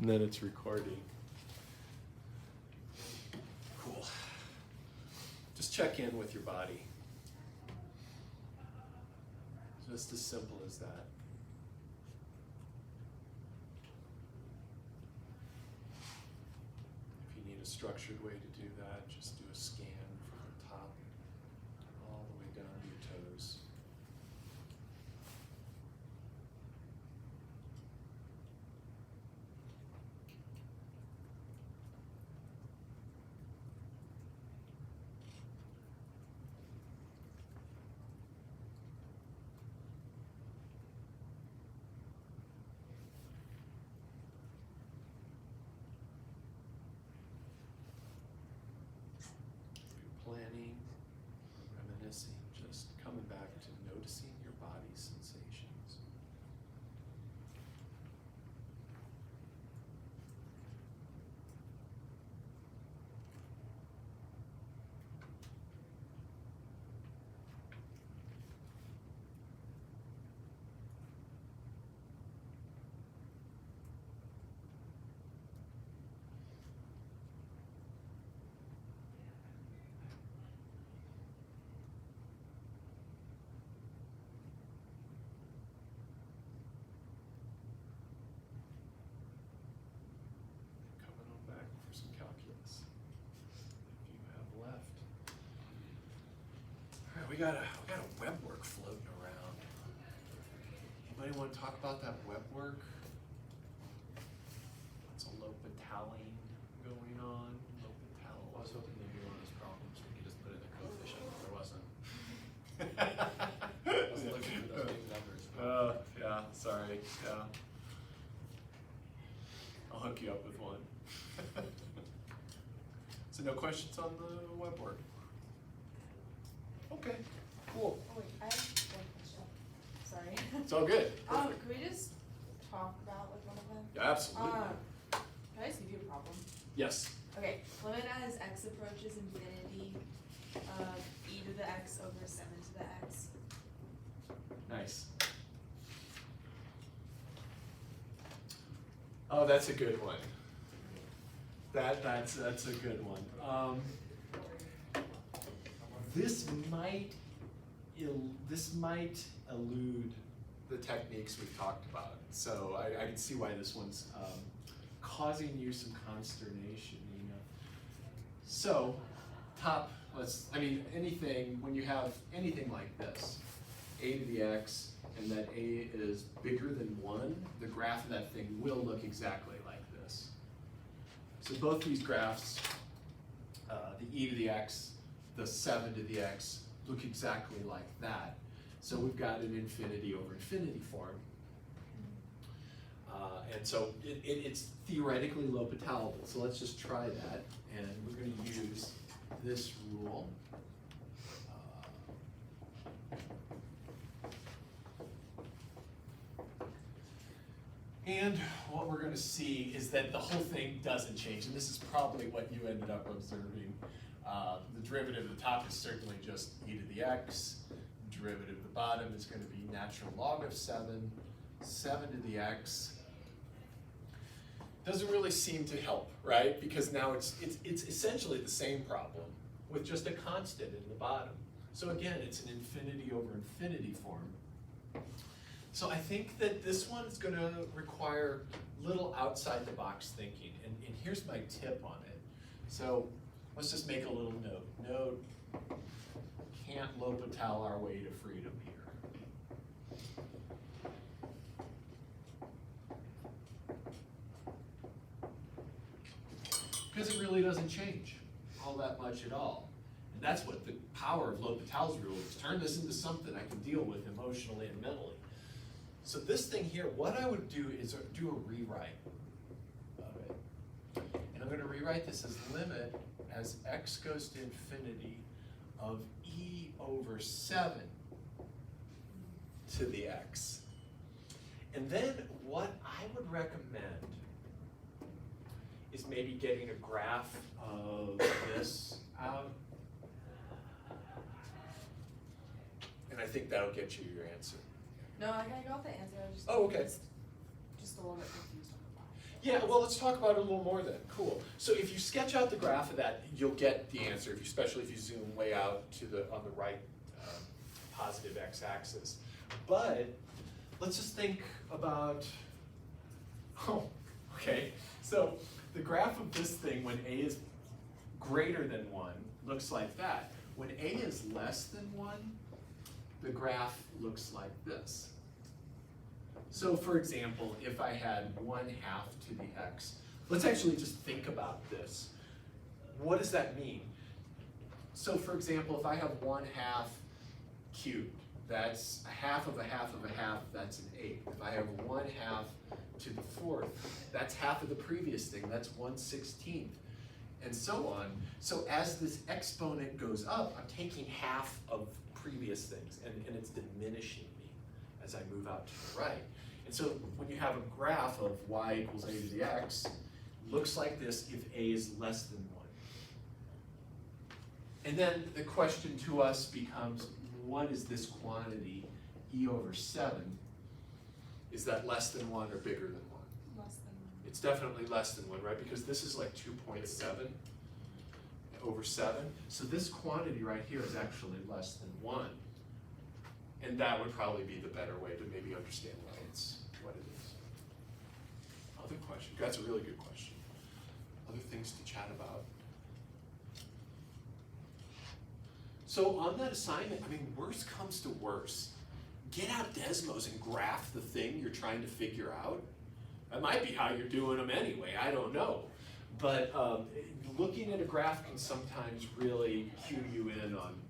And then it's recording. Cool. Just check in with your body. Just as simple as that. If you need a structured way to do that, just do a scan from the top all the way down to your toes. Planning, reminiscing, just coming back to noticing your body's sensations. Coming on back for some calculus, if you have left. All right, we got a web work floating around. Anybody want to talk about that web work? Lots of L'Hopitalline going on. L'Hopital. I was hoping maybe one of those problems we could just put in a coefficient, but there wasn't. I was looking for those big numbers. Yeah, sorry, yeah. I'll hook you up with one. So no questions on the web work? Okay, cool. Oh wait, I have one question. Sorry. It's all good. Perfect. Can we just talk about like one of them? Yeah, absolutely. Can I just give you a problem? Yes. Okay, limit as x approaches infinity of e to the x over 7 to the x. Nice. Oh, that's a good one. That's a good one. This might elude the techniques we've talked about. So I can see why this one's causing you some consternation, Nina. So anything, when you have anything like this, a to the x, and that a is bigger than 1, the graph of that thing will look exactly like this. So both these graphs, the e to the x, the 7 to the x, look exactly like that. So we've got an infinity over infinity form. And so it's theoretically L'Hopitalable. So let's just try that. And we're going to use this rule. And what we're going to see is that the whole thing doesn't change. And this is probably what you ended up observing. The derivative at the top is certainly just e to the x. The derivative at the bottom is going to be natural log of 7 to the x. Doesn't really seem to help, right? Because now it's essentially the same problem with just a constant in the bottom. So again, it's an infinity over infinity form. So I think that this one is going to require little outside the box thinking. And here's my tip on it. So let's just make a little note. Note, can't L'Hopital our way to freedom here. Because it really doesn't change all that much at all. And that's what the power of L'Hopital's rule is. Turn this into something I can deal with emotionally and mentally. So this thing here, what I would do is do a rewrite of it. And I'm going to rewrite this as limit as x goes to infinity of e over 7 to the x. And then what I would recommend is maybe getting a graph of this out. And I think that'll get you your answer. No, I got the answer. I was just Oh, okay. just a little bit confused on the why. Yeah, well, let's talk about it a little more then. Cool. So if you sketch out the graph of that, you'll get the answer, especially if you zoom way out to on the right positive x-axis. But let's just think about, oh, okay. So the graph of this thing when a is greater than 1 looks like that. When a is less than 1, the graph looks like this. So for example, if I had 1/2 to the x, let's actually just think about this. What does that mean? So for example, if I have 1/2 cubed, that's a half of a half of a half, that's an 8. If I have 1/2 to the 4th, that's half of the previous thing, that's 1/16, and so on. So as this exponent goes up, I'm taking half of previous things, and it's diminishing me as I move out to the right. And so when you have a graph of y equals a to the x, looks like this if a is less than 1. And then the question to us becomes, what is this quantity, e over 7? Is that less than 1 or bigger than 1? Less than 1. It's definitely less than 1, right? Because this is like 2.7 over 7. So this quantity right here is actually less than 1. And that would probably be the better way to maybe understand why it's what it is. Other question? That's a really good question. Other things to chat about. So on that assignment, I mean, worst comes to worst. Get out Desmos and graph the thing you're trying to figure out. That might be how you're doing them anyway, I don't know. But looking at a graph can sometimes really cue you in on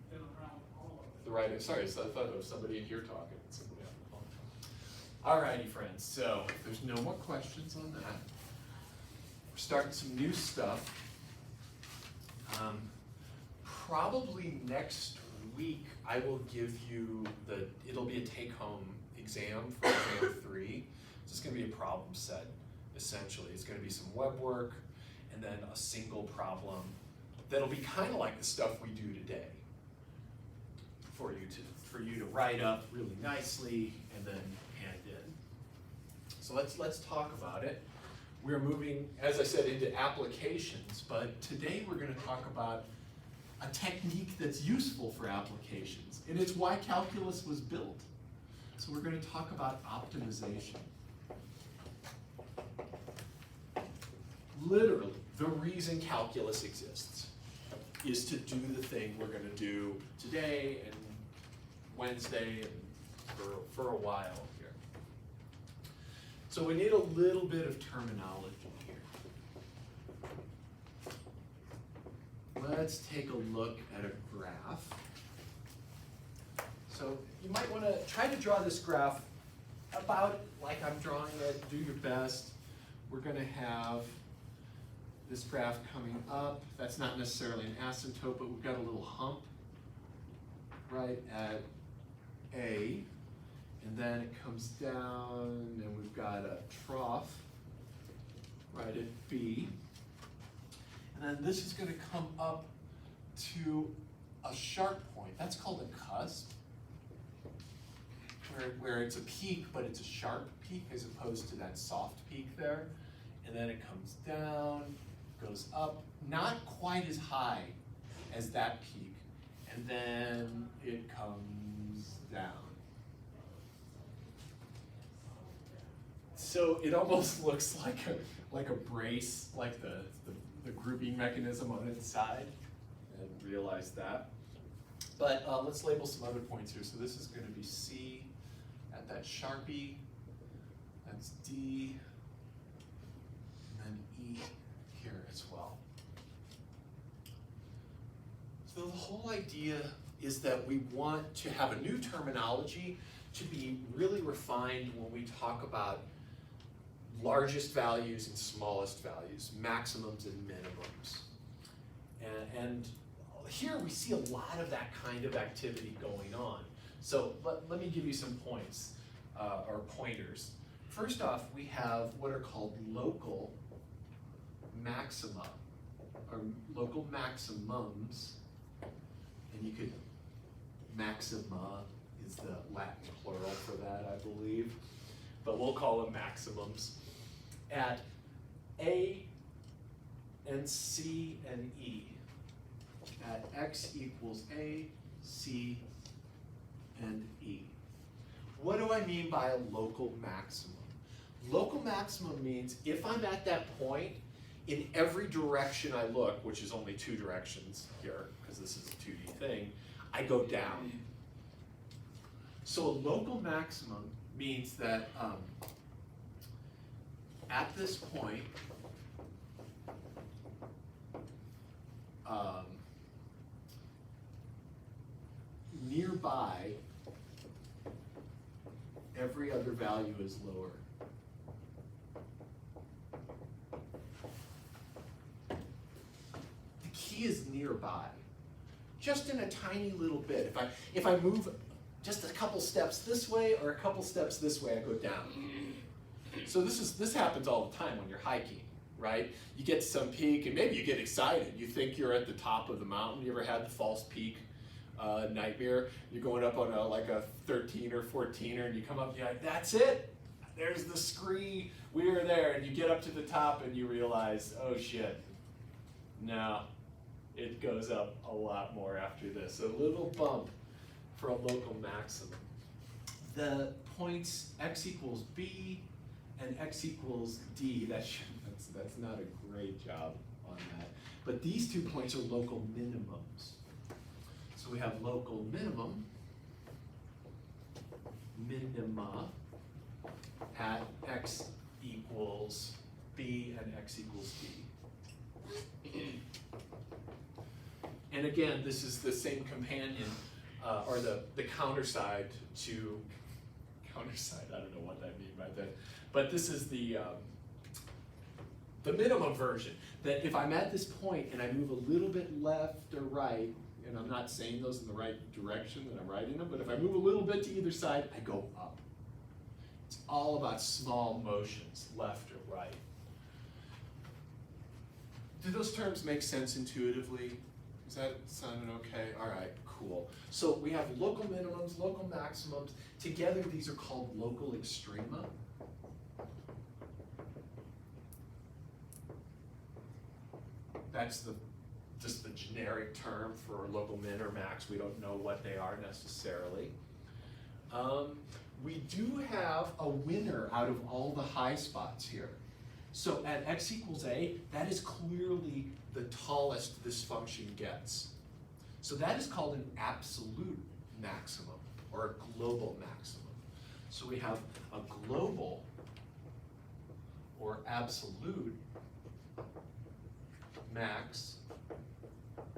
the right. Sorry, so I thought there was somebody in here talking. Somebody on the phone. Alrighty, friends. So if there's no more questions on that, we're starting some new stuff. Probably next week I will give you it'll be a take-home exam for exam 3. It's just going to be a problem set, essentially. It's going to be some web work and then a single problem that'll be kind of like the stuff we do today for you to write up really nicely and then hand in. So let's talk about it. We're moving, as I said, into applications, but today we're going to talk about a technique that's useful for applications, and it's why calculus was built. So we're going to talk about optimization. Literally, the reason calculus exists is to do the thing we're going to do today and Wednesday and for a while here. So we need a little bit of terminology here. Let's take a look at a graph. So you might want to try to draw this graph about like I'm drawing it. Do your best. We're going to have this graph coming up. That's not necessarily an asymptote, but we've got a little hump right at A, and then it comes down, and we've got a trough right at B. And then this is going to come up to a sharp point. That's called a cusp, where it's a peak, but it's a sharp peak as opposed to that soft peak there. And then it comes down, goes up, not quite as high as that peak, and then it comes down. So it almost looks like a brace, like the grouping mechanism on its side. I didn't realize that. But let's label some other points here. So this is going to be C at that Sharpie. That's D. And then E here as well. So the whole idea is that we want to have a new terminology to be really refined when we talk about largest values and smallest values, maximums and minimums. And here we see a lot of that kind of activity going on. So let me give you some points, or pointers. First off, we have what are called local maxima, or local maximums. And you could, maxima is the Latin plural for that, I believe. But we'll call them maximums at A and C and E at x equals A, C, and E. What do I mean by a local maximum? Local maximum means if I'm at that point, in every direction I look, which is only two directions here, because this is a 2D thing, I go down. So a local maximum means that at this point, nearby, every other value is lower. The key is nearby. Just in a tiny little bit. If I move just a couple steps this way or a couple steps this way, I go down. So this happens all the time when you're hiking, right? You get to some peak and maybe you get excited. You think you're at the top of the mountain. You ever had the false peak nightmare? You're going up on like a 13 or 14er and you come up and you're like, that's it. There's the scree. We are there. And you get up to the top and you realize, oh shit, no. It goes up a lot more after this. A little bump for a local maximum. The points x equals b and x equals d, that's not a great job on that. But these 2 points are local minimums. So we have local minimum, minima, at x equals b and x equals d. And again, this is the same companion, or the counterside to, counterside, I don't know what I mean by that, but this is the minimum version, that if I'm at this point and I move a little bit left or right, and I'm not saying those in the right direction that I'm writing them, but if I move a little bit to either side, I go up. It's all about small motions, left or right. Do those terms make sense intuitively? Is that sounding okay? All right, cool. So we have local minimums, local maximums. Together, these are called local extrema. That's just the generic term for local min or max. We don't know what they are necessarily. We do have a winner out of all the high spots here. So at x equals a, that is clearly the tallest this function gets. So that is called an absolute maximum or a global maximum. So we have a global or absolute max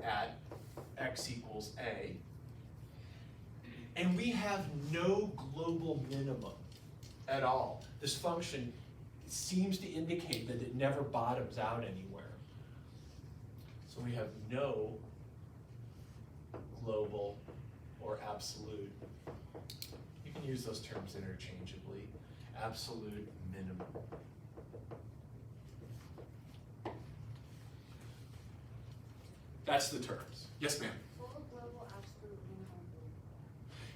at x equals a. And we have no global minimum at all. This function seems to indicate that it never bottoms out anywhere. So we have no global or absolute. You can use those terms interchangeably. Absolute minimum. That's the terms. Yes, ma'am? What would global absolute minimum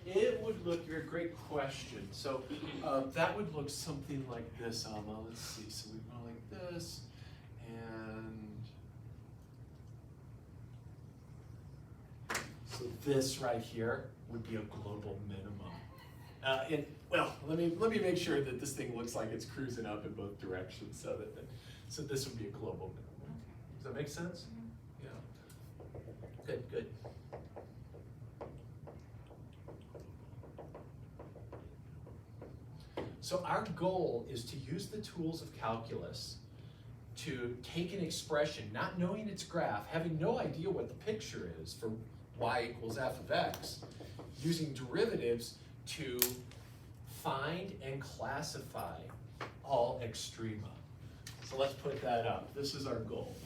be? It would look, you're a great question. So that would look something like this, Alma. Let's see. So we go like this, and so this right here would be a global minimum. Well, let me make sure that this thing looks like it's cruising up in both directions. So this would be a global minimum. Does that make sense? Yeah. Good, good. So our goal is to use the tools of calculus to take an expression, not knowing its graph, having no idea what the picture is for y equals f of x, using derivatives to find and classify all extrema. So let's put that up. This is our goal.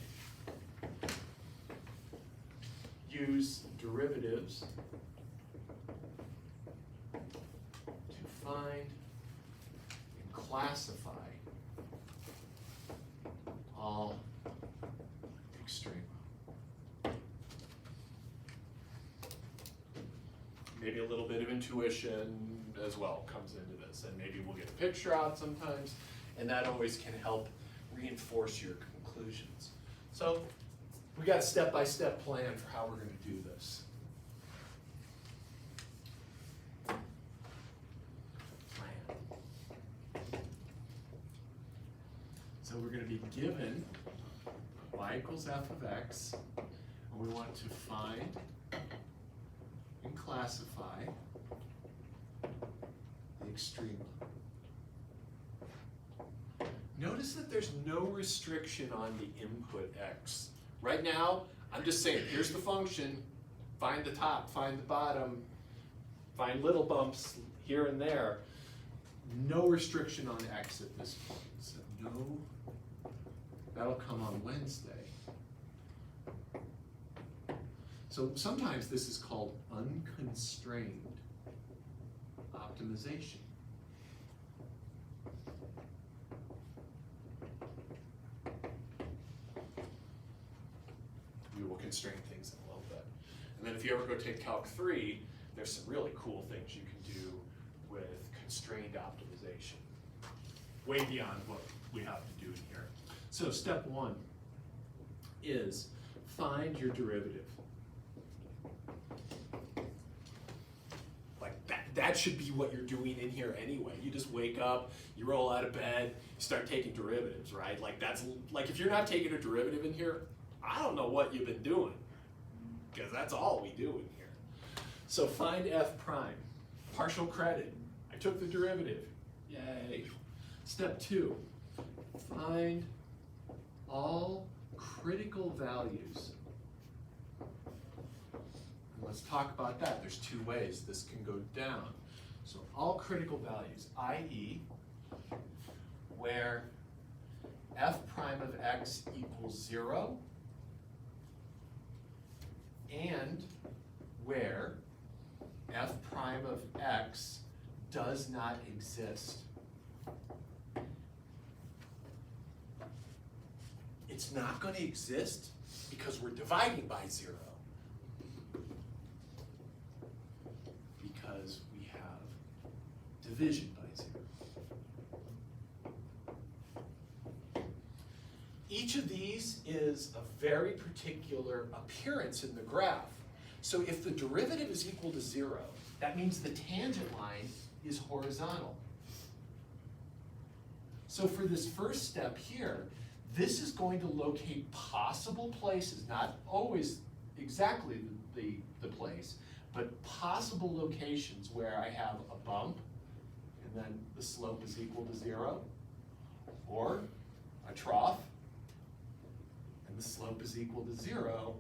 Use derivatives to find and classify all extrema. Maybe a little bit of intuition as well comes into this, and maybe we'll get a picture out sometimes, and that always can help reinforce your conclusions. So we got a step-by-step plan for how we're going to do this. Plan. So we're going to be given y equals f of x, and we want to find and classify the extrema. Notice that there's no restriction on the input x. Right now, I'm just saying, here's the function, find the top, find the bottom, find little bumps here and there. No restriction on x at this point. So no, that'll come on Wednesday. So sometimes this is called unconstrained optimization. We will constrain things in a little bit. And then if you ever go take Calc 3, there's some really cool things you can do with constrained optimization. Way beyond what we have to do in here. So step 1 is find your derivative. Like that should be what you're doing in here anyway. You just wake up, you roll out of bed, you start taking derivatives, right? Like that's like if you're not taking a derivative in here, I don't know what you've been doing, because that's all we do in here. So find f prime, partial credit. I took the derivative, yay. Step 2, find all critical values. And let's talk about that. There's 2 ways this can go down. So all critical values, i.e., where f prime of x equals 0, and where f prime of x does not exist. It's not going to exist because we're dividing by 0. Because we have division by 0. Each of these is a very particular appearance in the graph. So if the derivative is equal to 0, that means the tangent line is horizontal. So for this first step here, this is going to locate possible places, not always exactly the place, but possible locations where I have a bump, and then the slope is equal to 0, or a trough, and the slope is equal to 0,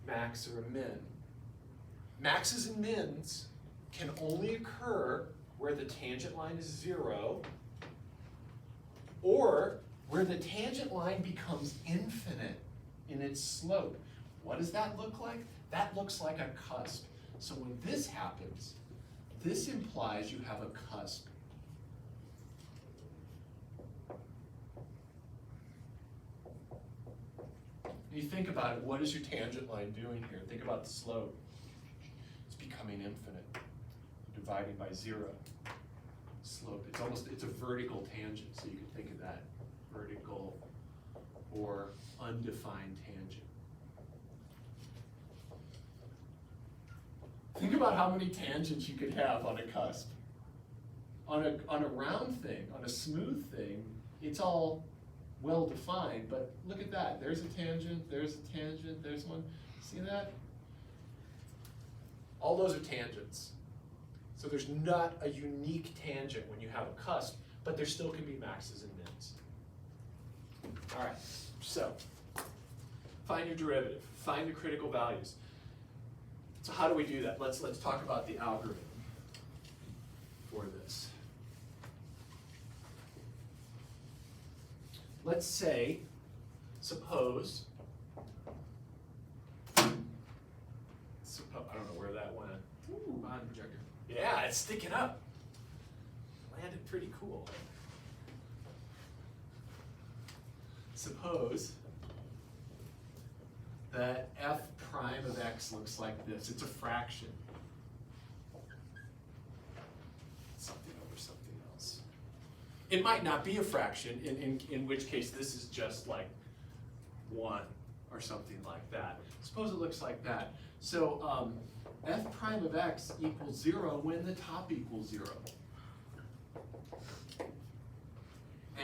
max or a min. Maxes and mins can only occur where the tangent line is 0, or where the tangent line becomes infinite in its slope. What does that look like? That looks like a cusp. So when this happens, this implies you have a cusp. When you think about it, what is your tangent line doing here? Think about the slope. It's becoming infinite. You're dividing by 0. Slope, it's a vertical tangent, so you can think of that, vertical or undefined tangent. Think about how many tangents you could have on a cusp. On a round thing, on a smooth thing, it's all well defined, but look at that. There's a tangent, there's one. See that? All those are tangents. So there's not a unique tangent when you have a cusp, but there still can be maxes and mins. All right, so find your derivative, find the critical values. So how do we do that? Let's talk about the algorithm for this. Let's say, suppose, I don't know where that went. Ooh, bond projector. Yeah, it's sticking up. Landed pretty cool. Suppose that f prime of x looks like this. It's a fraction. Something over something else. It might not be a fraction, in which case this is just like 1 or something like that. Suppose it looks like that. So f prime of x equals 0 when the top equals 0.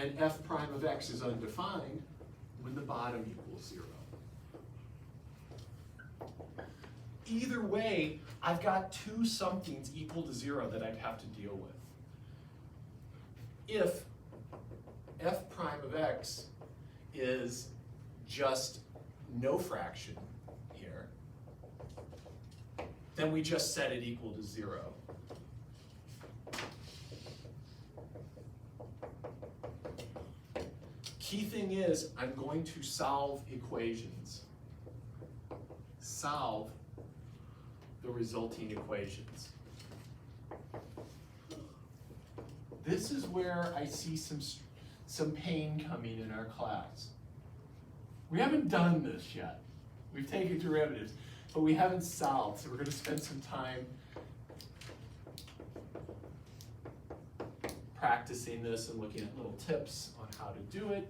And f prime of x is undefined when the bottom equals 0. Either way, I've got two somethings equal to 0 that I'd have to deal with. If f prime of x is just no fraction here, then we just set it equal to 0. Key thing is, I'm going to solve equations. Solve the resulting equations. This is where I see some pain coming in our class. We haven't done this yet. We've taken derivatives, but we haven't solved, so we're going to spend some time practicing this and looking at little tips on how to do it.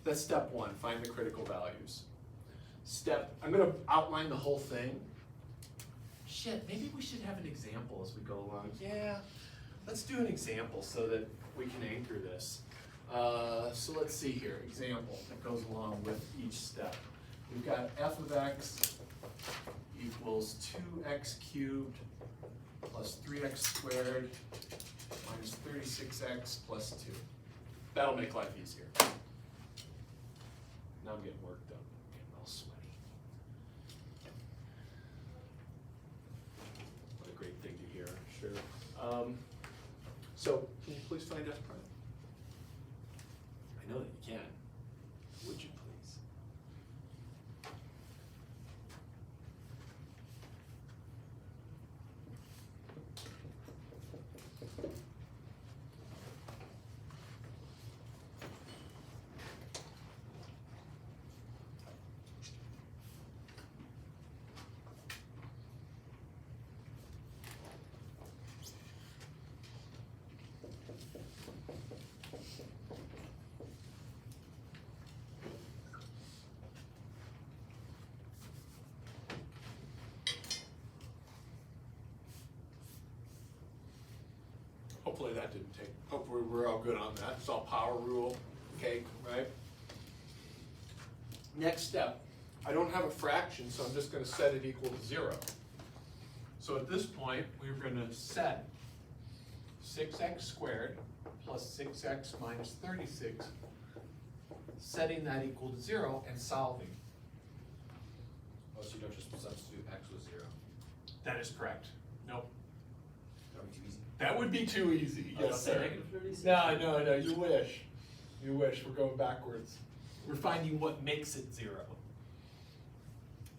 That's step 1, find the critical values. I'm going to outline the whole thing. Shit, maybe we should have an example as we go along. Yeah, let's do an example so that we can anchor this. So let's see here, example that goes along with each step. We've got f of x equals 2x cubed plus 3x squared minus 36x plus 2. That'll make life easier. Now I'm getting work done. I'm getting all sweaty. What a great thing to hear, sure. So, can you please find f prime? I know that you can. Would you please? Hopefully that didn't take, hopefully we're all good on that. It's all power rule, okay, right? Next step, I don't have a fraction, so I'm just going to set it equal to 0. So at this point, we're going to set 6x squared plus 6x minus 36, setting that equal to 0 and solving. Oh, so you don't just substitute x with 0? That is correct. Nope. That would be too easy. That would be too easy. Oh, Yes, say sir. negative 36? No, you wish. You wish. We're going backwards. We're finding what makes it 0.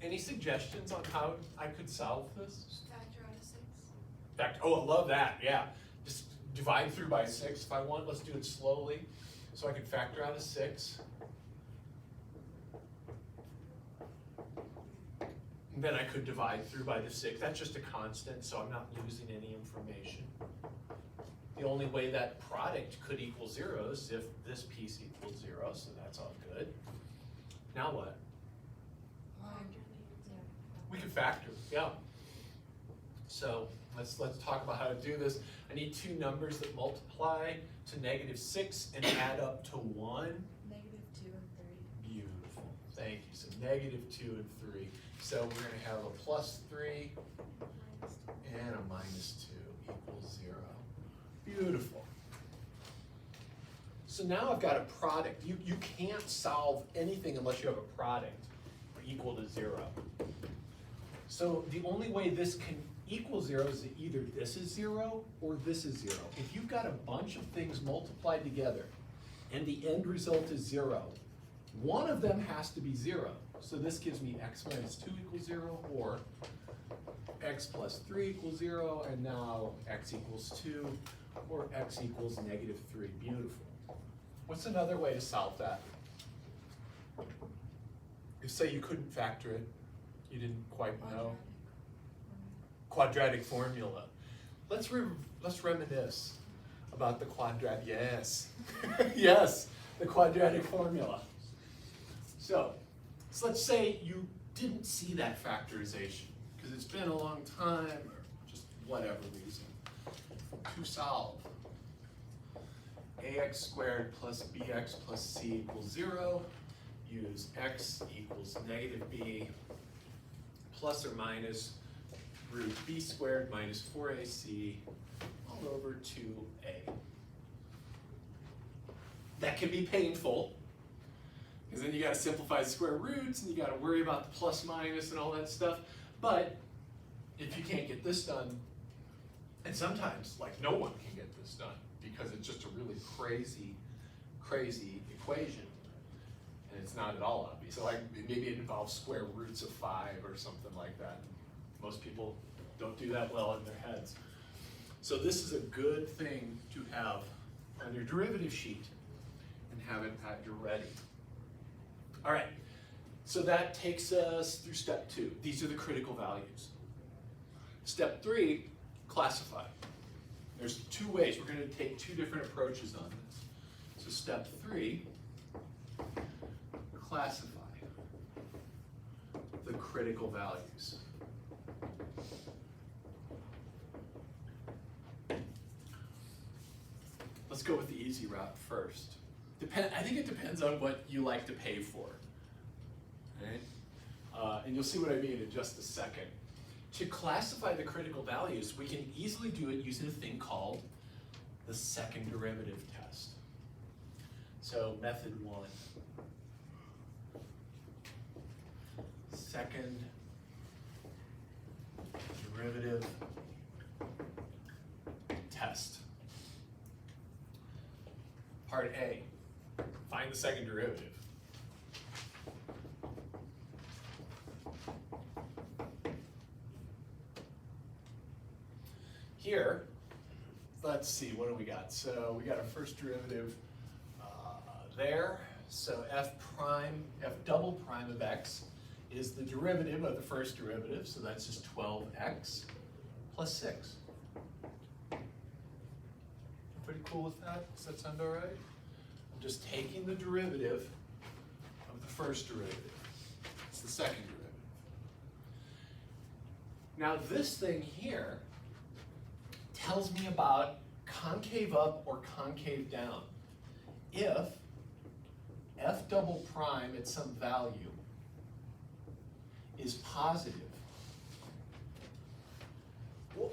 Any suggestions on how I could solve this? Factor out of 6. Oh, I love that, yeah. Just divide through by 6 if I want. Let's do it slowly. So I can factor out of 6. And then I could divide through by the 6. That's just a constant, so I'm not losing any information. The only way that product could equal 0 is if this piece equals 0, so that's all good. Now what? We can factor, yeah. So let's talk about how to do this. I need two numbers that multiply to -6 and add up to 1. -2 and 3. Beautiful, thank you. So -2 and 3. So we're going to have a +3 and a -2 equals 0. Beautiful. So now I've got a product. You can't solve anything unless you have a product equal to 0. So the only way this can equal 0 is that either this is 0 or this is 0. If you've got a bunch of things multiplied together and the end result is 0, one of them has to be 0. So this gives me x minus 2 equals 0, or x plus 3 equals 0, and now x equals 2, or x equals -3. Beautiful. What's another way to solve that? If, say, you couldn't factor it, you didn't quite know. Quadratic formula. Let's reminisce. about the quadratic, yes, yes, the quadratic formula. So let's say you didn't see that factorization because it's been a long time or just whatever reason. To solve, ax squared plus bx plus c equals 0, use x equals negative b plus or minus root b squared minus 4ac all over 2a. That can be painful, because then you gotta simplify the square roots and you gotta worry about the plus minus and all that stuff. But if you can't get this done, and sometimes like no one can get this done because it's just a really crazy equation. And it's not at all obvious. So like maybe it involves square roots of 5 or something like that. Most people don't do that well in their heads. So this is a good thing to have on your derivative sheet and have it at your ready. All right, so that takes us through step 2. These are the critical values. Step 3, classify. There's 2 ways. We're going to take 2 different approaches on this. So step 3, classify the critical values. Let's go with the easy route first. I think it depends on what you like to pay for. Right? And you'll see what I mean in just a second. To classify the critical values, we can easily do it using a thing called the second derivative test. So method 1. Second derivative test. Part A, find the second derivative. Here, let's see, what do we got? So we got our first derivative there. So f double prime of x is the derivative of the first derivative, so that's just 12x plus 6. Pretty cool with that? Does that sound all right? I'm just taking the derivative of the first derivative. It's the second derivative. Now this thing here tells me about concave up or concave down. If f double prime at some value is positive,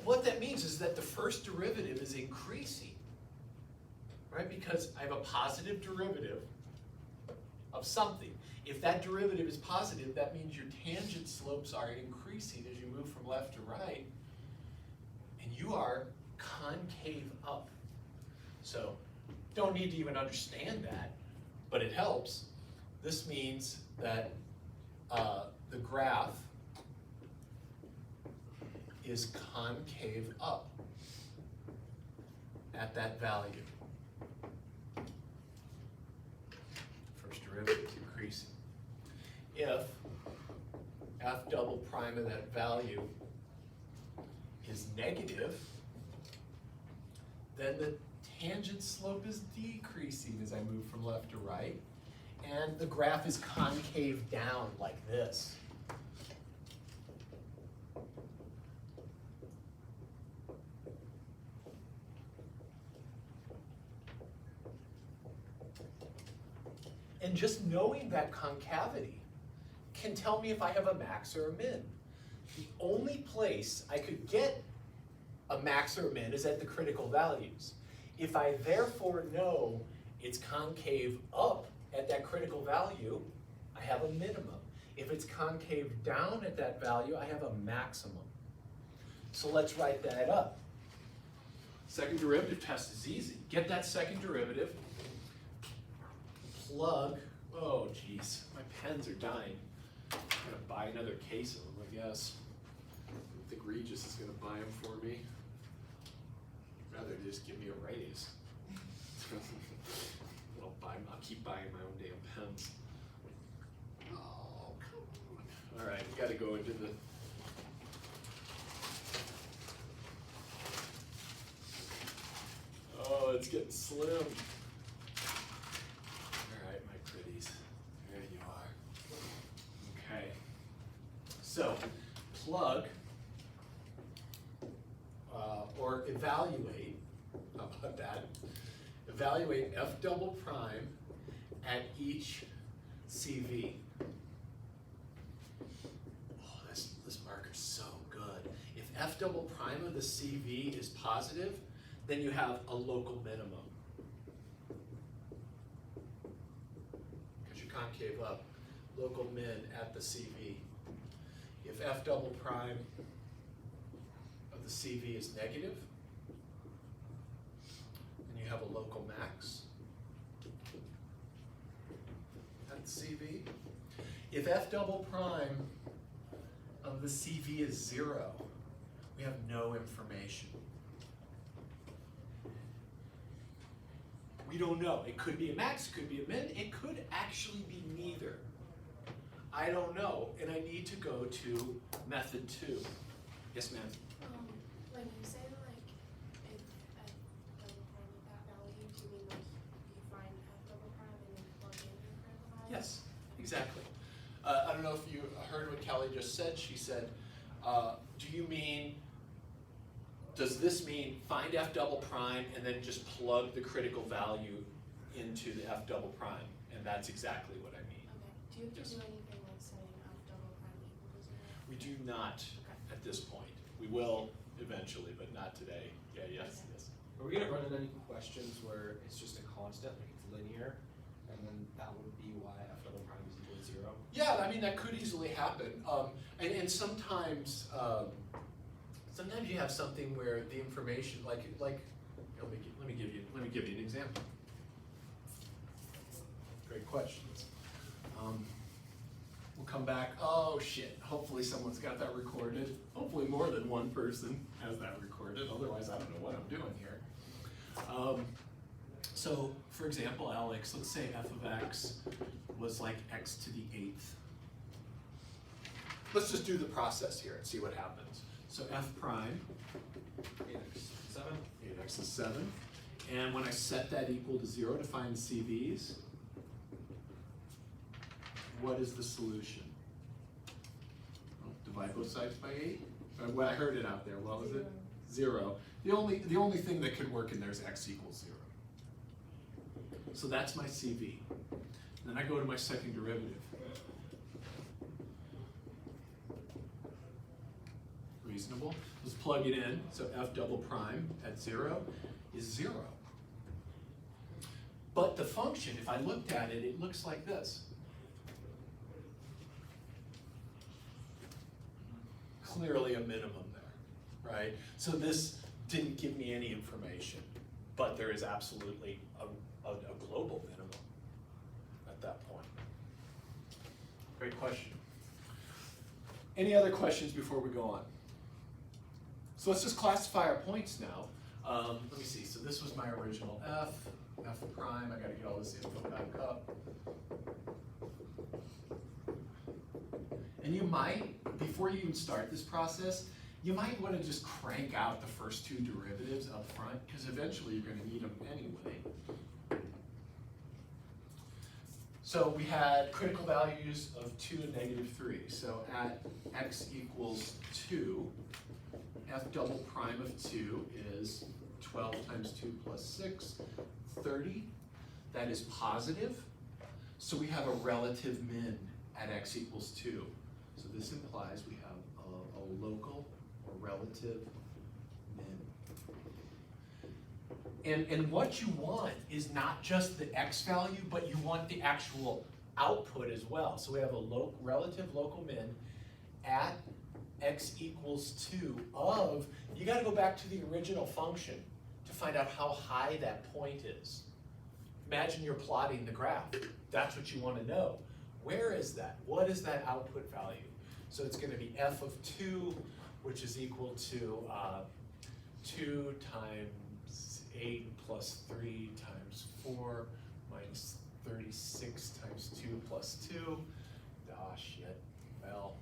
what that means is that the first derivative is increasing, right? Because I have a positive derivative of something. If that derivative is positive, that means your tangent slopes are increasing as you move from left to right, and you are concave up. So don't need to even understand that, but it helps. This means that the graph is concave up at that value. First derivative is increasing. If f double prime of that value is negative, then the tangent slope is decreasing as I move from left to right, and the graph is concave down like this. And just knowing that concavity can tell me if I have a max or a min. The only place I could get a max or a min is at the critical values. If I therefore know it's concave up at that critical value, I have a minimum. If it's concave down at that value, I have a maximum. So let's write that up. Second derivative test is easy. Get that second derivative, plug, oh geez, my pens are dying. I'm gonna buy another case of them, I guess. I think Regis is gonna buy them for me. Rather just give me a raise. I'll keep buying my own damn pens. Oh, come on. All right, we gotta go into the it's getting slim. All right, my pretties. There you are. Okay. So, plug or evaluate, how about that? Evaluate F double prime at each CV. Oh, this marker's so good. If F double prime of the CV is positive, then you have a local minimum. Because you concave up, local min at the CV. If F double prime of the CV is negative, then you have a local max at the CV. If F double prime of the CV is 0, we have no information. We don't know. It could be a max, it could be a min, it could actually be neither. I don't know, and I need to go to method 2. Yes, ma'am? When you say like if F double prime with that value, do you mean like you find F double prime and then plug in your critical value? Yes, exactly. I don't know if you heard what Kelly just said. She said, does this mean find F double prime and then just plug the critical value into the F double prime? And that's exactly what I mean. Okay. Do you have to Yes. do anything like setting F double prime equal to 0? We do not at this point. We will eventually, but not today. Yeah, yes, Okay. yes. Are we gonna run into any questions where it's just a constant, like it's linear, and then that would be why F double prime is equal to 0? Yeah, I mean, that could easily happen. And sometimes, sometimes you have something where the information, let me give you an example. Great questions. We'll come back. Oh shit! Hopefully someone's got that recorded. Hopefully more than one person has that recorded. Otherwise, I don't know what I'm doing here. So, for example, Alex, let's say f of x was like x to the 8th. Let's just do the process here and see what happens. So f prime, 8x7. 8x is 7. And when I set that equal to 0 to find the CVs, what is the solution? Well, divide both sides by 8? Well, I heard it out there. What was it? 0. The only thing that could work in there is x equals 0. So that's my CV. Then I go to my second derivative. Reasonable. Let's plug it in. So f double prime at 0 is 0. But the function, if I looked at it, it looks like this. Clearly a minimum there, right? So this didn't give me any information, but there is absolutely a global minimum at that point. Great question. Any other questions before we go on? So let's just classify our points now. Let me see, so this was my original f prime, I gotta get all this info back up. And you might, before you even start this process, you might want to just crank out the first 2 derivatives up front, because eventually you're going to need them anyway. So we had critical values of 2 and -3. So at x equals 2, f double prime of 2 is 12 times 2 plus 6, 30. That is positive. So we have a relative min at x equals 2. So this implies we have a local or relative min. And what you want is not just the x value, but you want the actual output as well. So we have a relative local min at x equals 2 of, you gotta go back to the original function to find out how high that point is. Imagine you're plotting the graph. That's what you wanna know. Where is that? What is that output value? So it's going to be f of 2, which is equal to 2 times 8 plus 3 times 4 minus 36 times 2 plus 2. Ah, shit. Well,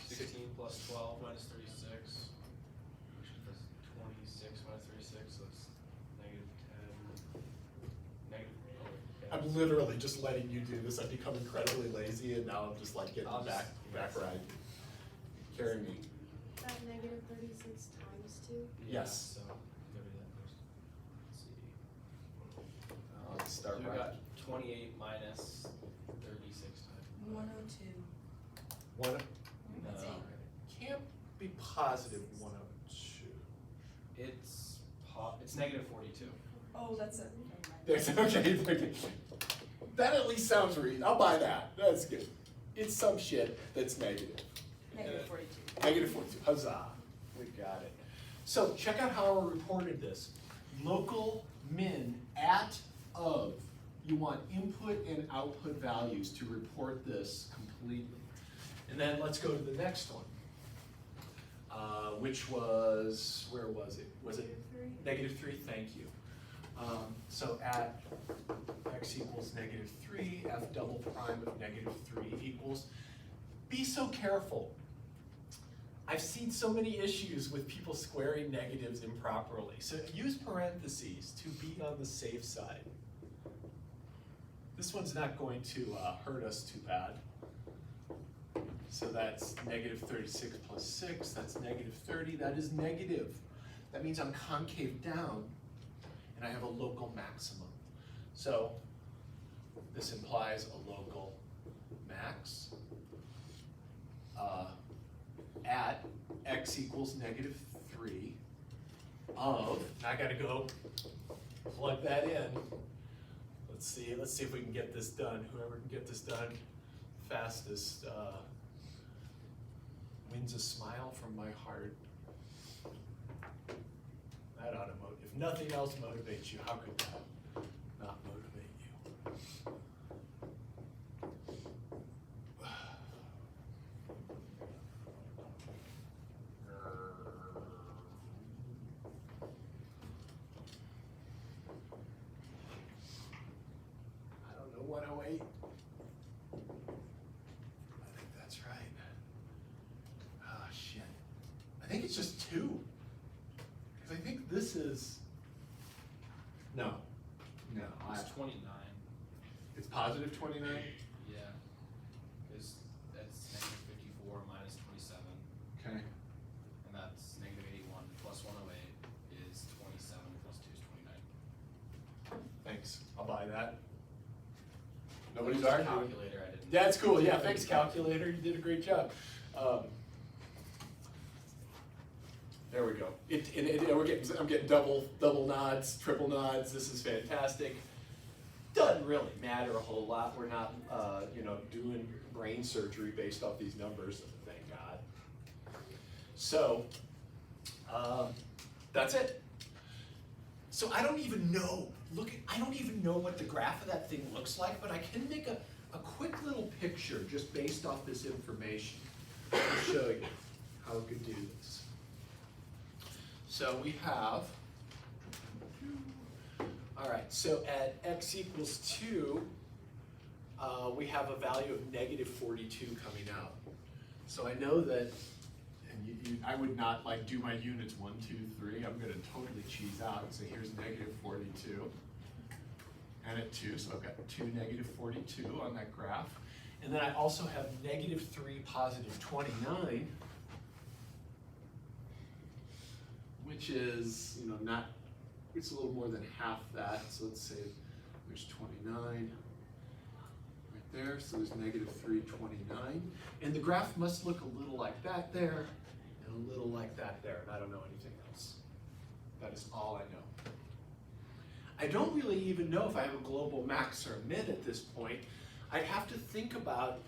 16 plus 12 minus 36. Which is 26 minus 36, so it's -10. literally just letting you do this. I've become incredibly lazy, and now I'm just like getting I'll back just- ride. Carry me. That negative 36 times 2. Yes. So, go to that first. Let's see. Let's start So we right. got 28 minus 36 times. 102. One, That's No. it. can't be positive 102. It's negative 42. Oh, that's it. There's, okay. That at least sounds reasonable. I'll buy that. That's good. It's some shit that's negative. Negative 42. Negative 42. Huzzah. We got it. So check out how I reported this. Local min at of. You want input and output values to report this completely. And then let's go to the next one, which was, where was it? Was it -3? Thank you. So at x equals -3, f double prime of -3 equals. Be so careful. I've seen so many issues with people squaring negatives improperly. So use parentheses to be on the safe side. This one's not going to hurt us too bad. So that's -36 plus 6, that's -30, that is negative. That means I'm concave down, and I have a local maximum. So this implies a local max at x equals -3 of, now I gotta go plug that in. Let's see if we can get this done. Whoever can get this done fastest wins a smile from my heart. That ought to motivate. If nothing else motivates you, how could that not motivate you? I don't know, 108. I think that's right. Ah, shit. I think it's just 2. Because I think this is, no, It's 29. it's positive 29? Yeah. That's negative 54 minus 27. Okay. And that's negative 81 plus 108 is 27 plus 2 is 29. Thanks, I'll buy that. Nobody's Use a arguing. calculator, I didn't. That's cool, yeah, thanks calculator, you did a great job. There we go. I'm getting double nods, triple nods, this is fantastic. Doesn't really matter a whole lot, we're not, doing brain surgery based off these numbers, thank God. So, that's it. So I don't even know, I don't even know what the graph of that thing looks like, but I can make a quick little picture just based off this information. I'll show you how we could do this. So we have, all right, so at x equals 2, we have a value of negative 42 coming out. So I know that, and I would not like do my units 1, 2, 3. I'm going to totally cheese out and say here's negative 42. And at 2, so I've got 2 negative 42 on that graph. And then I also have negative 3 positive 29, which is, it's a little more than half that. So let's say there's 29 right there. So there's negative 3, 29. And the graph must look a little like that there and a little like that there. And I don't know anything else. That is all I know. I don't really even know if I have a global max or a min at this point. I'd have to think about,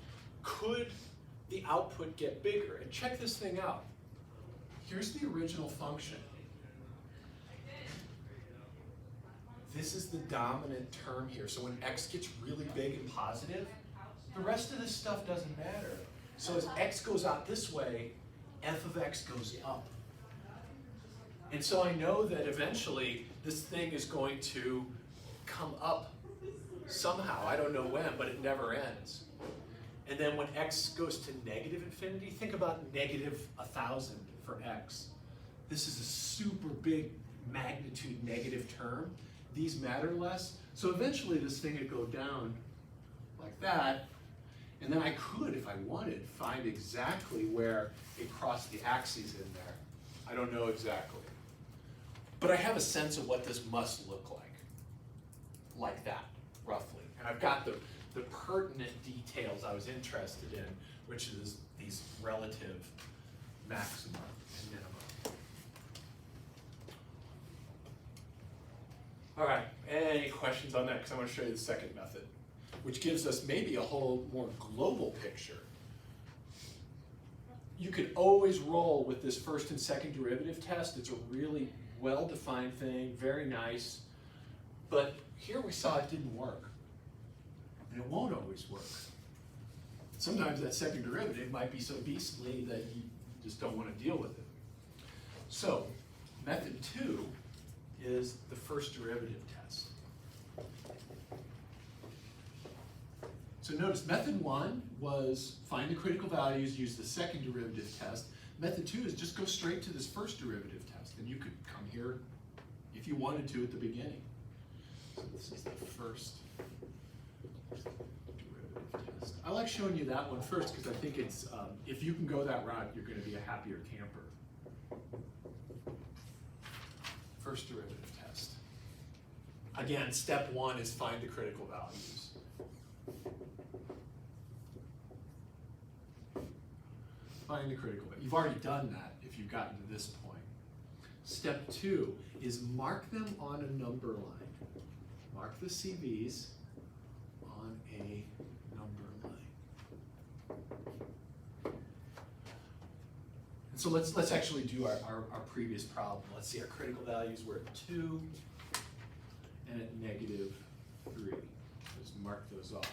could the output get bigger? And check this thing out. Here's the original function. This is the dominant term here. So when x gets really big and positive, the rest of this stuff doesn't matter. So as x goes out this way, f of x goes up. And so I know that eventually this thing is going to come up somehow. I don't know when, but it never ends. And then when x goes to negative infinity, think about negative 1,000 for x. This is a super big magnitude negative term. these matter less. So eventually this thing would go down like that, and then I could, if I wanted, find exactly where it crossed the axes in there. I don't know exactly. But I have a sense of what this must look like that, roughly. And I've got the pertinent details I was interested in, which is these relative maxima and minima. All right, any questions on that? Because I want to show you the second method, which gives us maybe a whole more global picture. You could always roll with this first and second derivative test. It's a really well-defined thing, very nice. But here we saw it didn't work. And it won't always work. Sometimes that second derivative might be so beastly that you just don't want to deal with it. So, method 2 is the first derivative test. So notice method 1 was find the critical values, use the second derivative test. Method 2 is just go straight to this first derivative test, and you could come here if you wanted to at the beginning. So this is the first derivative test. I like showing you that one first because I think it's, if you can go that route, you're going to be a happier camper. First derivative test. Again, step 1 is find the critical values. Find the critical value. You've already done that if you've gotten to this point. Step 2 is mark them on a number line. Mark the CVs on a number line. And so let's actually do our previous problem. Let's see, our critical values were at 2 and at negative 3. Just mark those off.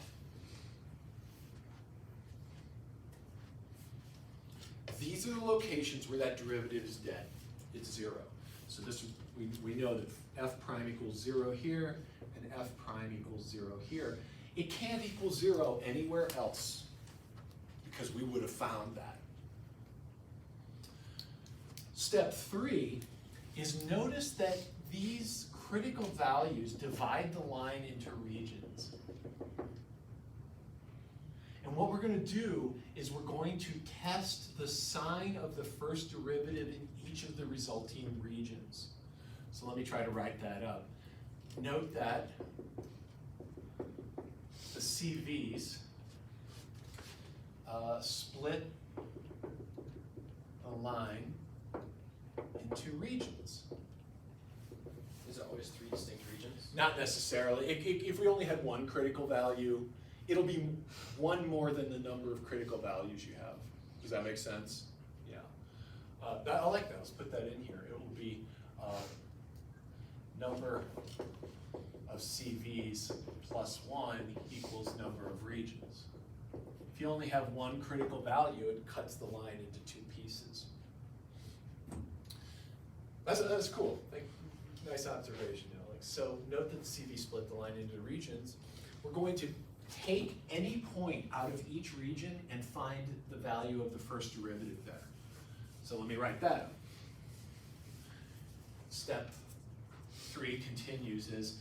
These are the locations where that derivative is dead. It's 0. So this we know that f prime equals 0 here and f prime equals 0 here. It can't equal 0 anywhere else because we would have found that. Step 3 is notice that these critical values divide the line into regions. And what we're going to do is we're going to test the sign of the first derivative in each of the resulting regions. So let me try to write that up. Note that the CVs split the line into regions. Is it always 3 distinct regions? Not necessarily. If we only had one critical value, it'll be one more than the number of critical values you have. Does that make sense? Yeah. I like that. Let's put that in here. It will be number of CVs plus 1 equals number of regions. If you only have one critical value, it cuts the line into 2 pieces. That's cool. Nice observation, Alex. So note that the CV split the line into regions. We're going to take any point out of each region and find the value of the first derivative there. So let me write that up. Step 3 continues is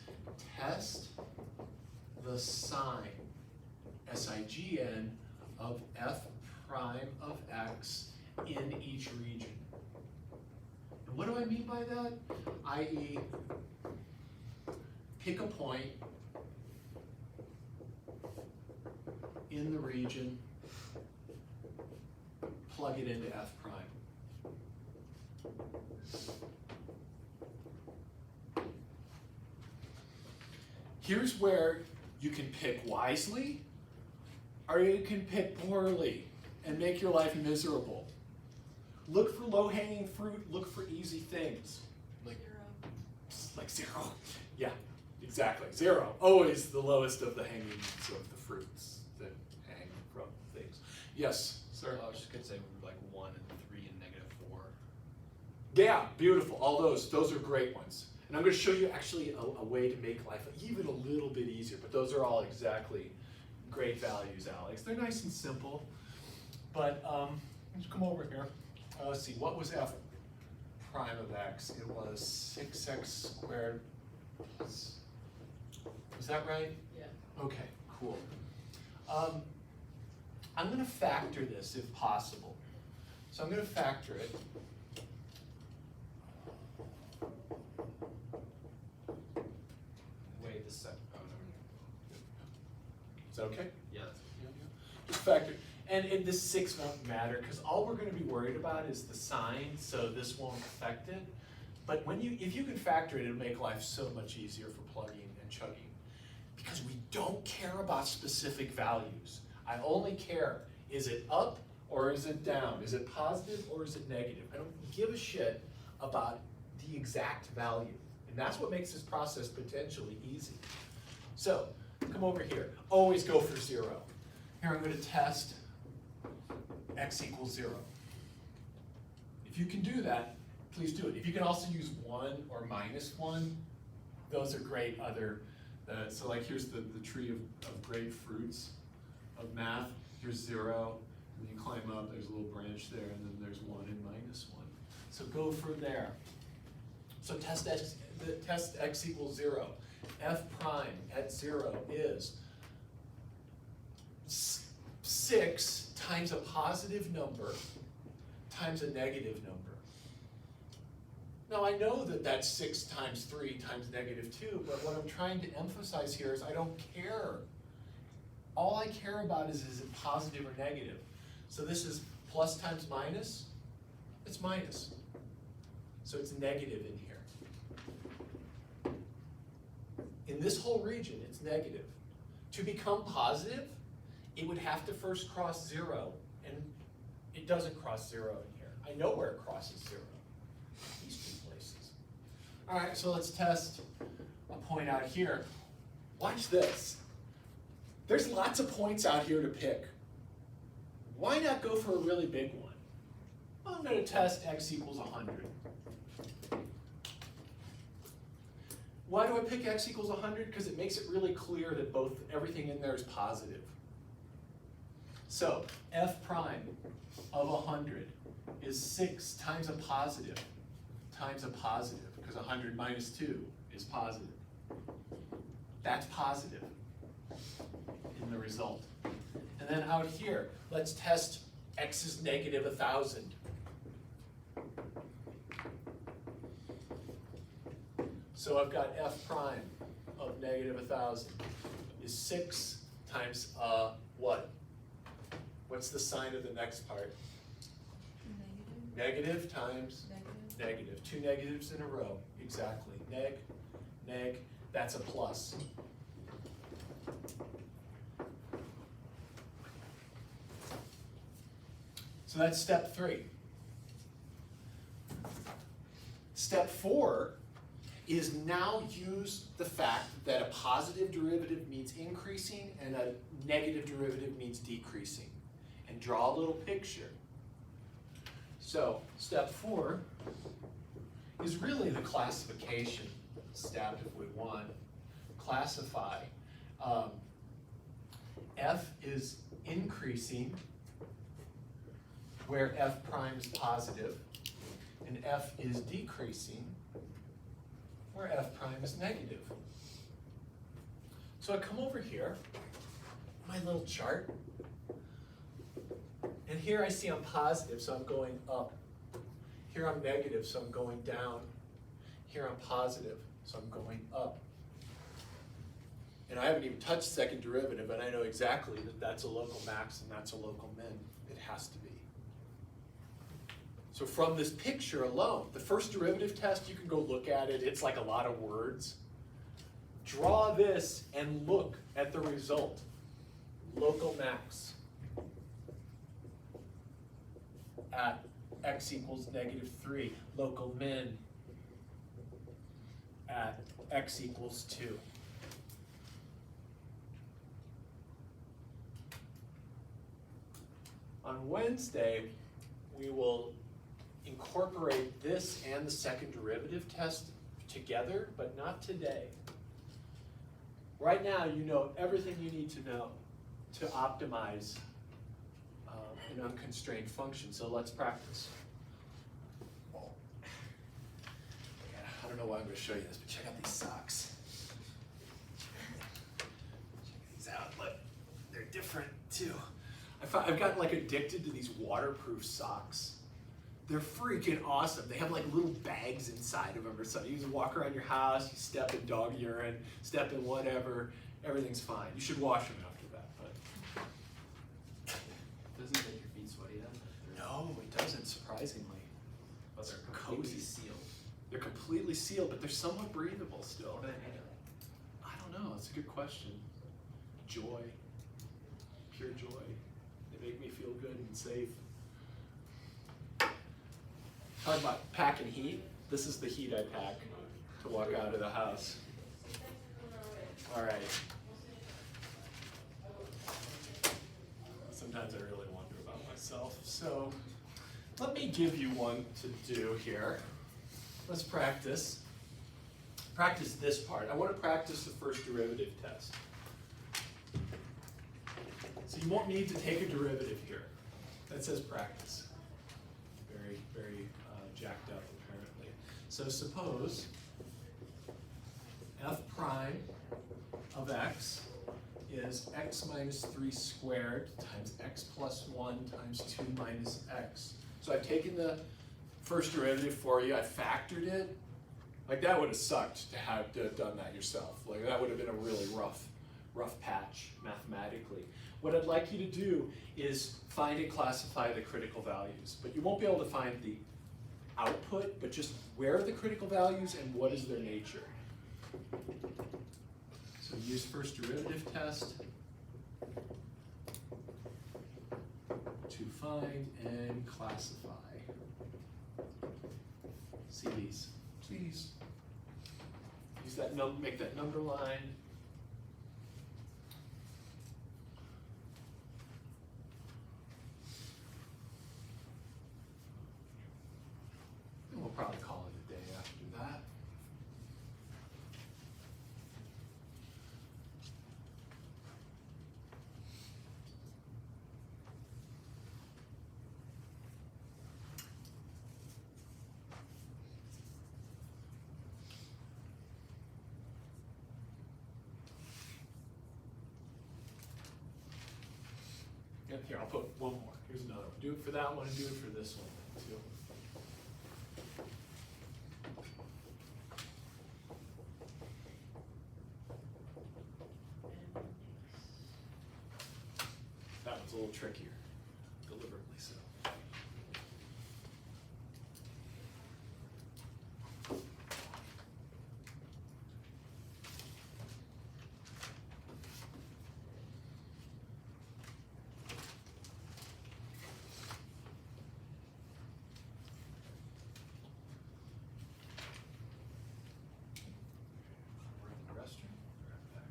test the sign, SIGN, of f prime of x in each region. And what do I mean by that? I.e., pick a point in the region, plug it into f prime. Here's where you can pick wisely, or you can pick poorly and make your life miserable. Look for low-hanging fruit, look for easy things. Like 0. Yeah, exactly. 0. Always the lowest of the hangings of the fruits that hang from things. Yes, sir? I was just going to say like 1 and 3 and negative 4. Yeah, beautiful. All those are great ones. And I'm going to show you actually a way to make life even a little bit easier, but those are all exactly great values, Alex. They're nice and simple, but let's come over here. Let's see, what was f prime of x? It was 6x squared Is that right? Yeah. Okay, cool. I'm gonna factor this if possible. So I'm gonna factor it. Wait, the sec, oh, Is that okay? no, yeah, that's. Just factor, and this 6 won't matter, because all we're gonna be worried about is the sign, so this won't affect it. But if you can factor it, it'll make life so much easier for plugging and chugging. Because we don't care about specific values. I only care, is it up or is it down? Is it positive or is it negative? I don't give a shit about the exact value. And that's what makes this process potentially easy. So, come over here. Always go for 0. Here I'm going to test x equals 0. If you can do that, please do it. If you can also use 1 or -1, those are great other, so like here's the tree of great fruits of math. Here's 0, and you climb up, there's a little branch there, and then there's 1 and -1. So go from there. So test x equals 0. F prime at 0 is 6 times a positive number times a negative number. Now I know that that's 6 times 3 times -2, but what I'm trying to emphasize here is I don't care. All I care about is it positive or negative? So this is plus times minus, it's minus. So it's negative in here. In this whole region, it's negative. To become positive, it would have to first cross 0, and it doesn't cross 0 in here. I know where it crosses 0. These 2 places. All right, so let's test a point out here. Watch this. There's lots of points out here to pick. Why not go for a really big one? Well, I'm going to test x equals 100. Why do I pick x equals 100? Because it makes it really clear that everything in there is positive. So f prime of 100 is 6 times a positive times a positive, because 100 minus 2 is positive. That's positive in the result. And then out here, let's test x is negative 1,000. So I've got f prime of negative 1,000 is 6 times what? What's the sign of the next part? Negative times negative. 2 negatives in a row, exactly. Neg, that's a plus. So that's step 3. Step 4 is now use the fact that a positive derivative means increasing and a negative derivative means decreasing, and draw a little picture. So step 4 is really the classification step, if we want. Classify. F is increasing where f prime is positive, and f is decreasing where f prime is negative. So I come over here, my little chart, and here I see I'm positive, so I'm going up. Here I'm negative, so I'm going down. Here I'm positive, so I'm going up. And I haven't even touched second derivative, and I know exactly that that's a local max and that's a local min. It has to be. So from this picture alone, the first derivative test, you can go look at it. It's like a lot of words. Draw this and look at the result. Local max at x equals -3. Local min at x equals 2. On Wednesday, we will incorporate this and the second derivative test together, but not today. Right now, you know everything you need to know to optimize an unconstrained function, so let's practice. I don't know why I'm gonna show you this, but check out these socks. Check these out, look, they're different too. I've gotten like addicted to these waterproof socks. They're freaking awesome. They have like little bags inside of them or something. You just walk around your house, you step in dog urine, step in whatever, everything's fine. You should wash them after that, but. Doesn't it make your feet sweaty then? No, it doesn't, surprisingly. But they're completely Cozy. sealed. They're completely sealed, but they're somewhat breathable still. What are they made of? I don't know, it's a good question. Joy, pure joy. They make me feel good and safe. Talk about packing heat. This is the heat I pack to walk out of the house. All right. Sometimes I really wonder about myself. So let me give you one to do here. Let's practice. Practice this part. I want to practice the first derivative test. So you won't need to take a derivative here. That says practice. Very, very jacked up apparently. So suppose f prime of x is x minus 3 squared times x plus 1 times 2 minus x. So I've taken the first derivative for you, I factored it. Like that would have sucked to have done that yourself. Like that would have been a really rough patch mathematically. What I'd like you to do is find and classify the critical values. But you won't be able to find the output, but just where are the critical values and what is their nature. So use first derivative test to find and classify. See these, please. Use that make that number line. And we'll probably call it a day after that. Yep, here, I'll put one more. Here's another one. Do it for that one and do it for this one too. That one's a little trickier, deliberately so. We're in the restroom. We're right back.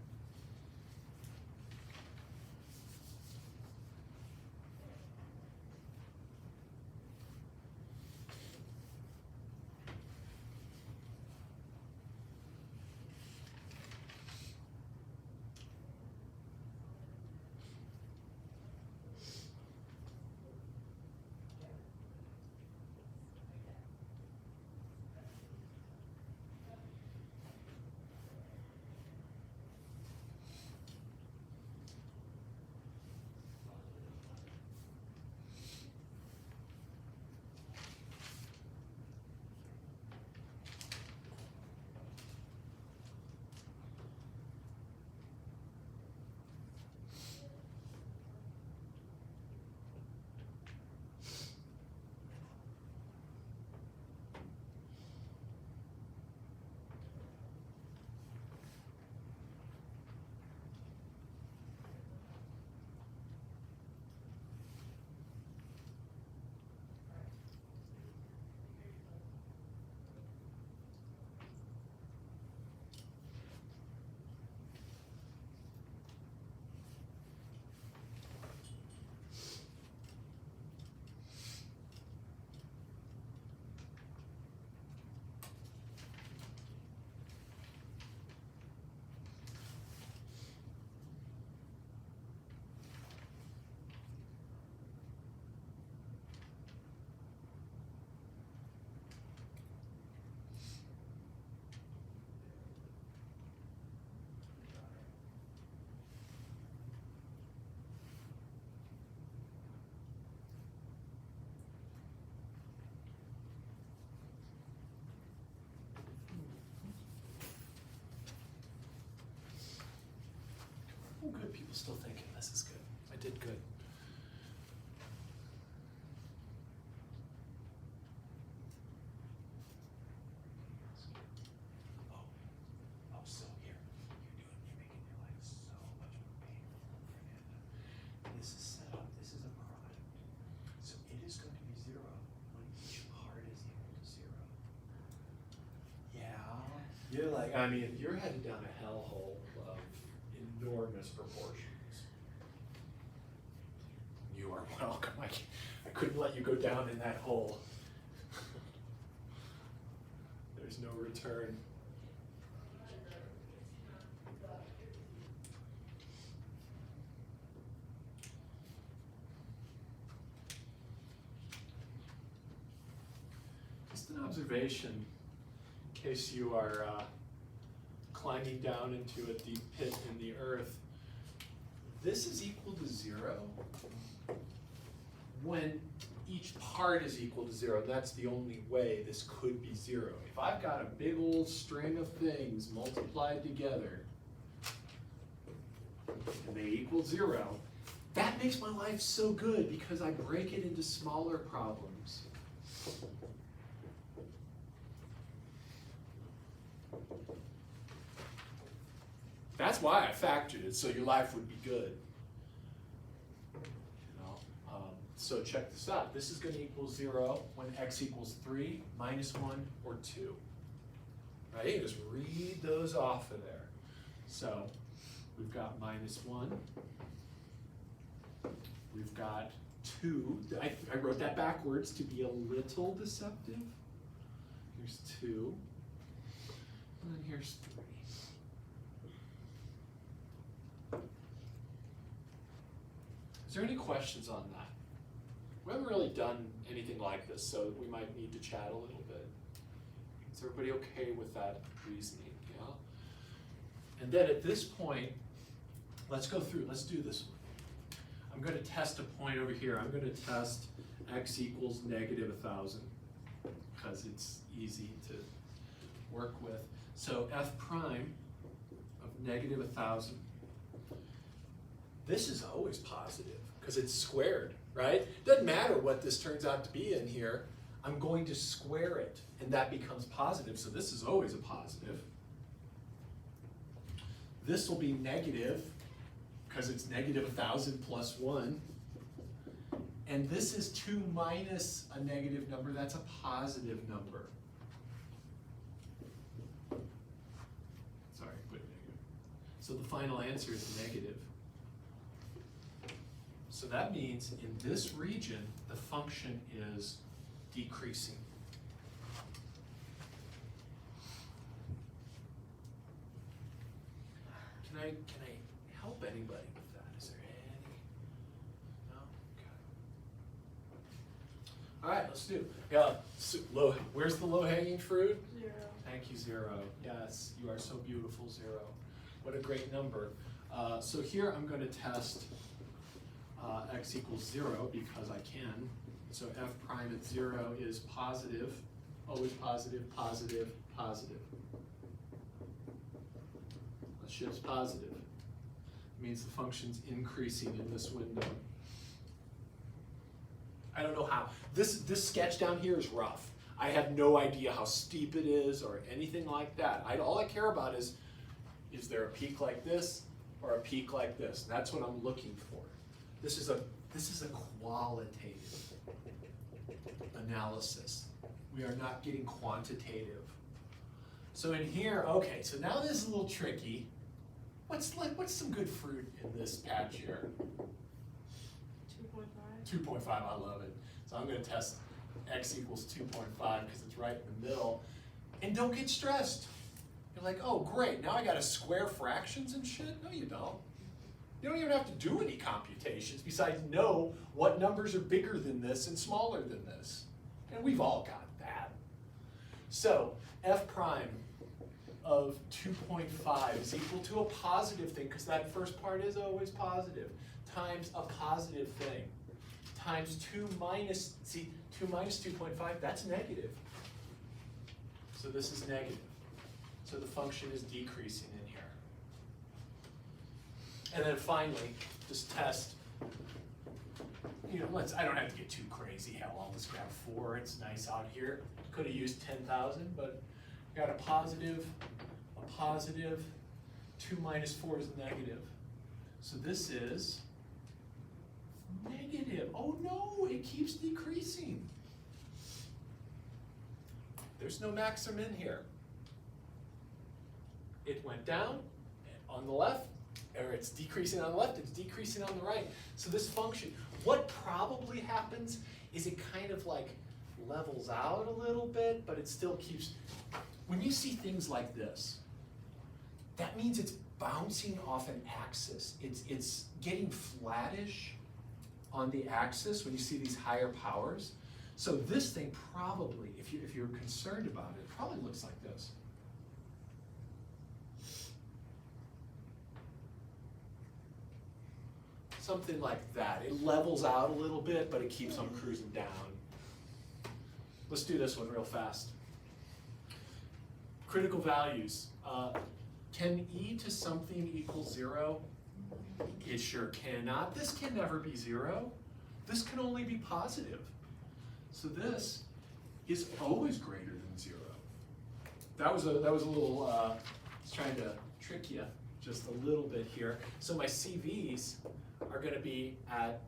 people still thinking this is good? I did good. Oh, so here, you're making your life so much more painful, Fernanda. This is set up, this is a product. So it is going to be 0 when each part is equal to 0. Yeah. You're like, I mean, you're headed down a hellhole of enormous proportions. You are welcome. I couldn't let you go down in that hole. There's no return. Just an observation, in case you are climbing down into a deep pit in the earth. This is equal to 0 when each part is equal to 0. That's the only way this could be 0. If I've got a big old string of things multiplied together and they equal 0, that makes my life so good because I break it into smaller problems. That's why I factored it, so your life would be good. So check this out. This is going to equal 0 when x equals 3, -1, or 2. Right? You just read those off of there. So we've got -1. We've got 2. I wrote that backwards to be a little deceptive. Here's 2. And then here's 3. Is there any questions on that? We haven't really done anything like this, so we might need to chat a little bit. Is everybody okay with that reasoning? Yeah? And then at this point, let's go through, let's do this one. I'm going to test a point over here. I'm going to test x equals -1,000 because it's easy to work with. So f prime of -1,000. This is always positive because it's squared, right? Doesn't matter what this turns out to be in here. I'm going to square it, and that becomes positive. So this is always a positive. This will be negative because it's -1,000 plus 1. And this is 2 minus a negative number. That's a positive number. Sorry, put negative. So the final answer is negative. So that means in this region, the function is decreasing. Can I help anybody with that? Is there any? No? Okay. All right, let's do. Yeah. So where's the low-hanging fruit? 0. Thank you, 0. Yes, you are so beautiful, 0. What a great number. So here I'm going to test x equals 0 because I can. So f prime at 0 is positive, always positive, positive, positive. That ship's positive. It means the function's increasing in this window. I don't know how. This sketch down here is rough. I have no idea how steep it is or anything like that. All I care about is there a peak like this or a peak like this? And that's what I'm looking for. This is a qualitative analysis. We are not getting quantitative. So in here, okay, so now this is a little tricky. What's some good fruit in this patch here? 2.5. 2.5, I love it. So I'm going to test x equals 2.5 because it's right in the middle. And don't get stressed. You're like, oh great, now I got to square fractions and shit? No, you don't. You don't even have to do any computations besides know what numbers are bigger than this and smaller than this. And we've all got that. So f prime of 2.5 is equal to a positive thing because that first part is always positive, times a positive thing, times 2 minus 2.5, that's negative. So this is negative. So the function is decreasing in here. And then finally, just test, you know, I don't have to get too crazy. Hell, I'll just grab 4, it's nice out here. Could have used 10,000, but got a positive, 2 minus 4 is negative. So this is negative. Oh no, it keeps decreasing. There's no maximum in here. It went down on the left, or it's decreasing on the left, it's decreasing on the right. So this function, what probably happens is it kind of like levels out a little bit, but it still keeps, when you see things like this, that means it's bouncing off an axis. It's getting flattish on the axis when you see these higher powers. So this thing probably, if you're concerned about it, probably looks like this. Something like that. It levels out a little bit, but it keeps on cruising down. Let's do this one real fast. Critical values. Can e to something equal 0? It sure cannot. This can never be 0. This can only be positive. So this is always greater than 0. That was a little, I was trying to trick you just a little bit here. So my CVs are going to be at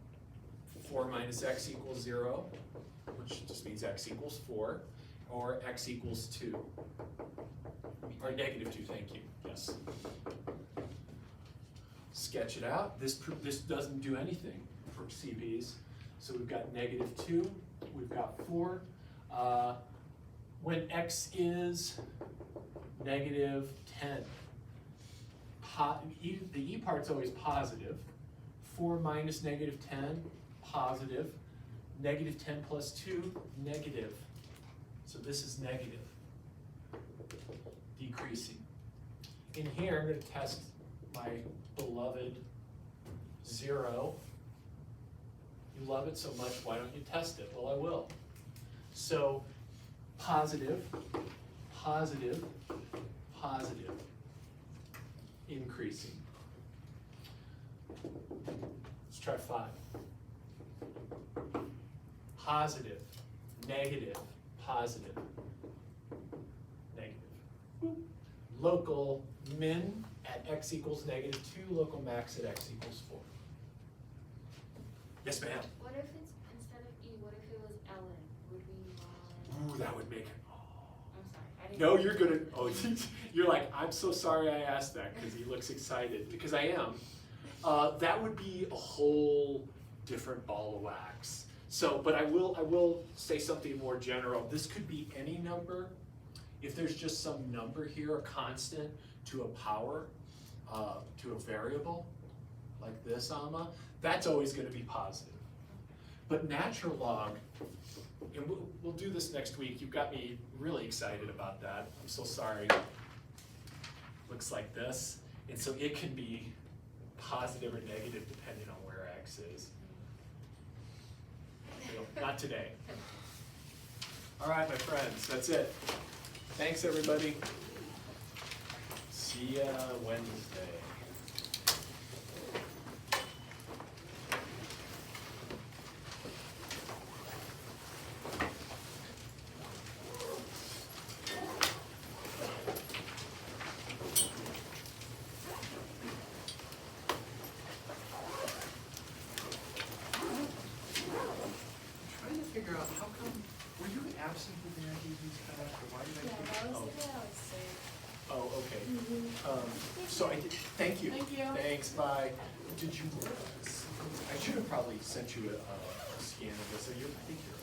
4 minus x equals 0, which just means x equals 4, or x equals 2, or negative 2, thank you, yes. Sketch it out. This doesn't do anything for CVs. So we've got negative 2, we've got 4. When x is negative 10, the e part's always positive. 4 minus negative 10, positive. Negative 10 plus 2, negative. So this is negative, decreasing. In here, I'm going to test my beloved 0. You love it so much, why don't you test it? Well, I will. So positive, positive, positive, increasing. Let's try 5. Positive, negative, positive, negative. Boop. Local min at x equals negative 2, local max at x equals 4. Yes, ma'am? What if it's, instead of E, what if it was Ellen? Would we want... Ooh, that would make it, I'm sorry, I didn't... No, you're good at, oh, you're like, I'm so sorry I asked that, because he looks excited, because I am. That would be a whole different ball of wax. So, but I will say something more general. This could be any number. If there's just some number here, a constant to a power, to a variable, like this, Alma, that's always going to be positive. But natural log, and we'll do this next week. You've got me really excited about that. I'm so sorry. Looks like this. And so it can be positive or negative depending on where x is. So, not today. All right, my friends, that's it. Thanks, everybody. See ya Wednesday. Figure out how come, were you absent the day I gave these back, or why did I Yeah, give? that was Oh. the day I was sick. Oh, okay. So I did, thank you. Thank you. Thanks, bye. Did you, I should have probably sent you a scan of this, I think you're